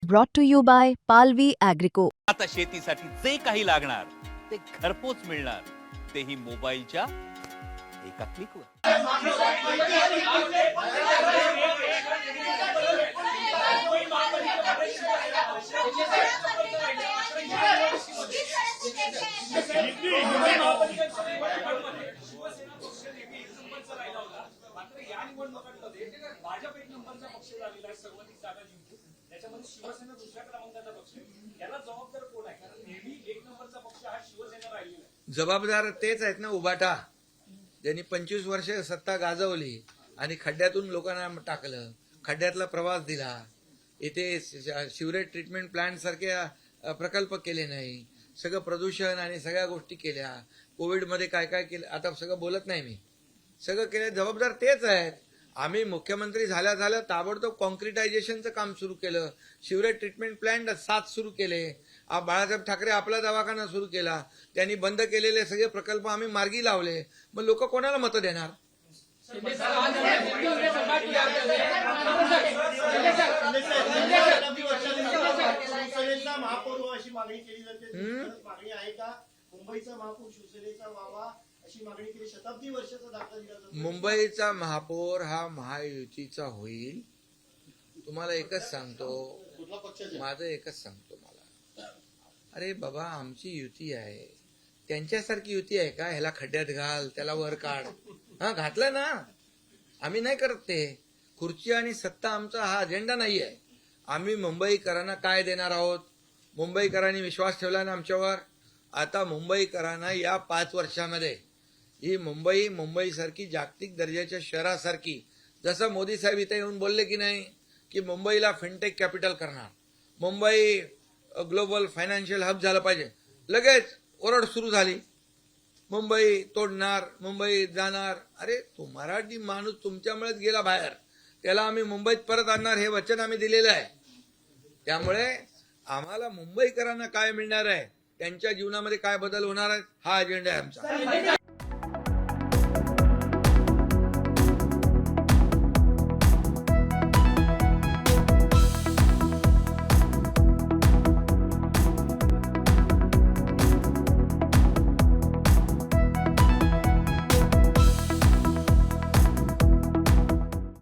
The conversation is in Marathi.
brought to you by Palvi Agrico. आता शेतीसाठी जे काही लागणार ते घरपोच मिळणार, तेही मोबाईलच्या एका क्लिकवर. भाजप एक नंबरचा पक्ष झालेला आहे, सर्वाधिक जागा जिंकून. त्याच्यामध्ये शिवसेना दुसऱ्या क्रमांकाचा पक्ष आहे. याला जबाबदार कोण आहे? कारण नेहमी एक नंबरचा पक्ष हा शिवसेना राहिलेला आहे. जबाबदार तेच आहेत ना, उभाटा ज्यांनी 25 वर्ष सत्ता गाजवली आणि खड्ड्यातून लोकांना टाकलं, खड्ड्यातला प्रवास दिला, इथे शिवरेज ट्रीटमेंट प्लांट सारखे प्रकल्प केले नाही, सगळं प्रदूषण आणि सगळ्या गोष्टी केल्या, कोविडमध्ये काय काय केलं आता सगळं बोलत नाही मी, सगळं केलं. जबाबदार तेच आहेत. आम्ही मुख्यमंत्री झाल्या ताबडतोब कॉन्क्रिटायझेशनचं काम सुरू केलं, शिवरेज ट्रीटमेंट प्लांट 7 सुरू केले, बाळासाहेब ठाकरे आपला दवाखाना सुरू केला, त्यांनी बंद केलेले सगळे प्रकल्प आम्ही मार्गी लावले. मग लोक कोणाला मतं देणार? महापौर अशी मागणी केली जाते, मागणी आहे का? मुंबईचा महापौर शिवसेनेचा व्हावा अशी मागणी केली, शताब्दी वर्षाचा दाखला दिला जातो. मुंबईचा महापौर हा महायुतीचा होईल. तुम्हाला एकच सांगतो, माझं एकच सांगतो मला, अरे बाबा आमची युती आहे, त्यांच्यासारखी युती आहे का? ह्याला खड्ड्यात घाल, त्याला वर काढ. हा घातलं ना, आम्ही नाही करत ते. खुर्ची आणि सत्ता आमचा हा अजेंडा नाही आहे. आम्ही मुंबईकरांना काय देणार आहोत? मुंबईकरांनी विश्वास ठेवला ना आमच्यावर. आता मुंबईकरांना या 5 वर्षामध्ये ही मुंबईसारखी जागतिक दर्जाच्या शहरासारखी, जसं मोदी साहेब इथे येऊन बोलले की नाही की मुंबईला फिनटेक कॅपिटल करणार, मुंबई ग्लोबल फायनान्शियल हब झालं पाहिजे, लगेच ओरड सुरू झाली, मुंबई तोडणार, मुंबई जाणार. अरे तो मराठी माणूस तुमच्यामुळेच गेला बाहेर, त्याला आम्ही मुंबईत परत आणणार हे वचन आम्ही दिलेलं आहे. त्यामुळे आम्हाला मुंबईकरांना काय मिळणार आहे, त्यांच्या जीवनामध्ये काय बदल होणार आहे, हा अजेंडा आहे आमचा.